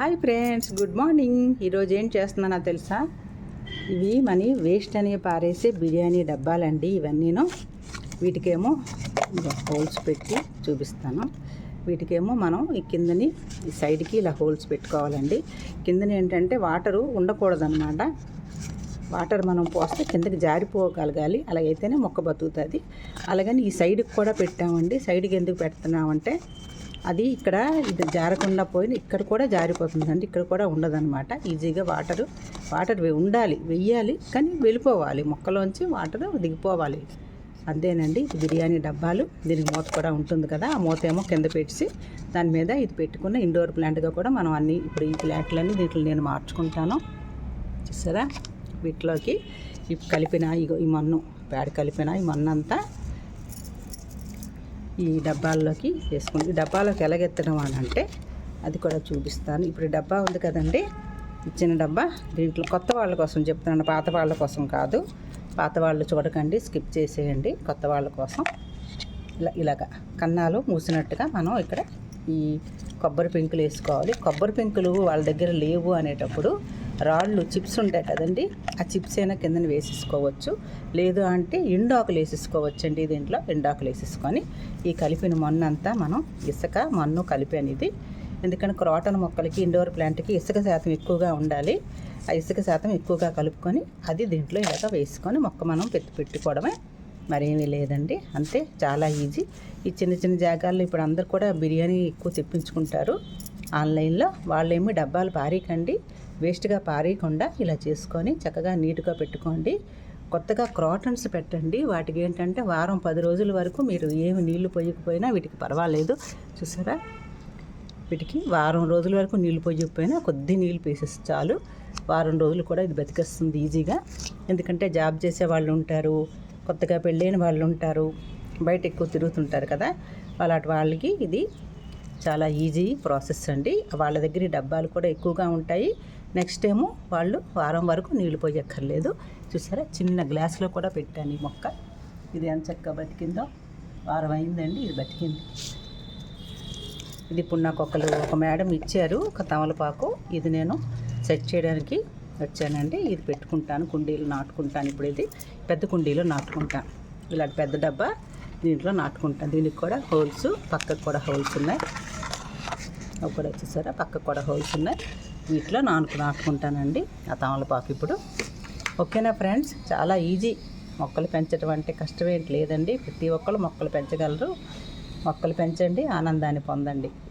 Hi friends, good morning. ఈరోజు ఏం చేస్తున్నానో తెలుసా? ఇవి మనీ వేస్ట్ అని పారేసే బిర్యానీ డబ్బాలండి ఇవన్నీను. వీటికేమో హోల్స్ పెట్టి చూపిస్తాను. వీటికేమో మనం ఈ కిందని ఈ సైడ్కి ఇలా హోల్స్ పెట్టుకోవాలండి. కిందని ఏంటంటే వాటరు ఉండకూడదన్నమాట. వాటర్ మనం పోస్తే కిందకి జారిపోగలగాలి, అలాగైతేనే మొక్క బతుకుతుంది. అలాగని ఈ సైడ్కి కూడా పెట్టామండి. సైడ్కి ఎందుకు పెడుతున్నామంటే అది ఇక్కడ ఇది జారకుండా పోయి ఇక్కడ కూడా జారిపోతుందండి. ఇక్కడ కూడా ఉండదన్నమాట. ఈజీగా వాటర్ ఉండాలి, వెయ్యాలి, కానీ వెళ్ళిపోవాలి, మొక్కలోంచి వాటర్ దిగిపోవాలి. అంతేనండి. ఇది బిర్యానీ డబ్బాలు. దీనికి మూత కూడా ఉంటుంది కదా, ఆ మూత ఏమో కింద పెట్టి దాని మీద ఇది పెట్టుకున్న ఇండోర్ ప్లాంట్గా కూడా మనం అన్నీ ఇప్పుడు ఈ ప్లాంట్లన్నీ దీంట్లో నేను మార్చుకుంటాను. చూసారా? వీటిలోకి కలిపిన ఈ మన్ను పేడ కలిపిన ఈ మన్ను అంతా ఈ డబ్బాల్లోకి వేసుకుంది. ఈ డబ్బాలోకి ఎలాగెత్తడం అని అంటే అది కూడా చూపిస్తాను. ఇప్పుడు ఈ డబ్బా ఉంది కదండి, ఇచ్చిన డబ్బా. దీంట్లో కొత్త వాళ్ళ కోసం చెప్తున్నాను, పాత వాళ్ళ కోసం కాదు. పాత వాళ్ళు చూడకండి, స్కిప్ చేసేయండి. కొత్త వాళ్ళ కోసం ఇలాగా కన్నాలు మూసినట్టుగా మనం ఇక్కడ ఈ కొబ్బరి పెంకులు వేసుకోవాలి. కొబ్బరి పెంకులు వాళ్ళ దగ్గర లేవు అనేటప్పుడు రాళ్ళు చిప్స్ ఉంటాయి కదండి, ఆ చిప్స్ అయినా కిందని వేసేసుకోవచ్చు. లేదు అంటే ఎండాకులు వేసేసుకోవచ్చు అండి. దీంట్లో ఎండాకులు వేసేసుకొని ఈ కలిపిన మన్ను అంతా మనం ఇసుక మన్ను కలిపి అనేది, ఎందుకంటే క్రాటన్ మొక్కలకి ఇండోర్ ప్లాంట్కి ఇసుక శాతం ఎక్కువగా ఉండాలి. ఆ ఇసుక శాతం ఎక్కువగా కలుపుకొని అది దీంట్లో ఇలాగ వేసుకొని మొక్క మనం పెట్టుకోవడమే, మరేమీ లేదండి. అంతే, చాలా ఈజీ. ఈ చిన్న చిన్న జాగాల్లో ఇప్పుడు అందరు కూడా బిర్యానీ ఎక్కువ తెప్పించుకుంటారు ఆన్లైన్లో. వాళ్ళేమీ డబ్బాలు పారేయకండి, వేస్ట్గా పారేయకుండా ఇలా చేసుకొని చక్కగా నీట్గా పెట్టుకోండి. కొత్తగా క్రాటన్స్ పెట్టండి. వాటికి ఏంటంటే వారం 10 రోజుల వరకు మీరు ఏమి నీళ్లు పోయకపోయినా వీటికి పర్వాలేదు. చూసారా? వీటికి వారం రోజుల వరకు నీళ్లు పోయకపోయినా కొద్ది నీళ్ళు వేసేసి చాలు. వారం రోజులు కూడా ఇది బతికేస్తుంది ఈజీగా. ఎందుకంటే జాబ్ చేసే వాళ్ళు ఉంటారు, కొత్తగా పెళ్ళైన వాళ్ళు ఉంటారు, బయట ఎక్కువ తిరుగుతుంటారు కదా, అలాంటి వాళ్ళకి ఇది చాలా ఈజీ ప్రాసెస్ అండి. వాళ్ళ దగ్గర ఈ డబ్బాలు కూడా ఎక్కువగా ఉంటాయి. నెక్స్ట్ ఏమో వాళ్ళు వారం వరకు నీళ్ళు పోయక్కర్లేదు. చూసారా? చిన్న గ్లాస్లో కూడా పెట్టాను ఈ మొక్క. ఇది ఎంత చక్కగా బతికిందో. వారం అయిందండి ఇది బతికింది. ఇది ఇప్పుడు నాకు ఒక మేడం ఇచ్చారు, ఒక తమలపాకు. ఇది నేను సెట్ చేయడానికి వచ్చానండి. ఇది పెట్టుకుంటాను, కుండీలు నాటుకుంటాను. ఇప్పుడు ఇది పెద్ద కుండీలో నాటుకుంటాను. ఇలాంటి పెద్ద డబ్బా దీంట్లో నాటుకుంటాను. దీనికి కూడా హోల్స్, పక్కకు కూడా హోల్స్ ఉన్నాయి. అవి కూడా వచ్చేసారా? పక్కకు కూడా హోల్స్ ఉన్నాయి. వీటిలో నాటుకుంటానండి ఆ తమలపాకు ఇప్పుడు. ఓకేనా ఫ్రెండ్స్? చాలా ఈజీ. మొక్కలు పెంచడం అంటే కష్టమేంటి లేదండి. ప్రతి ఒక్కరు మొక్కలు పెంచగలరు. మొక్కలు పెంచండి, ఆనందాన్ని పొందండి.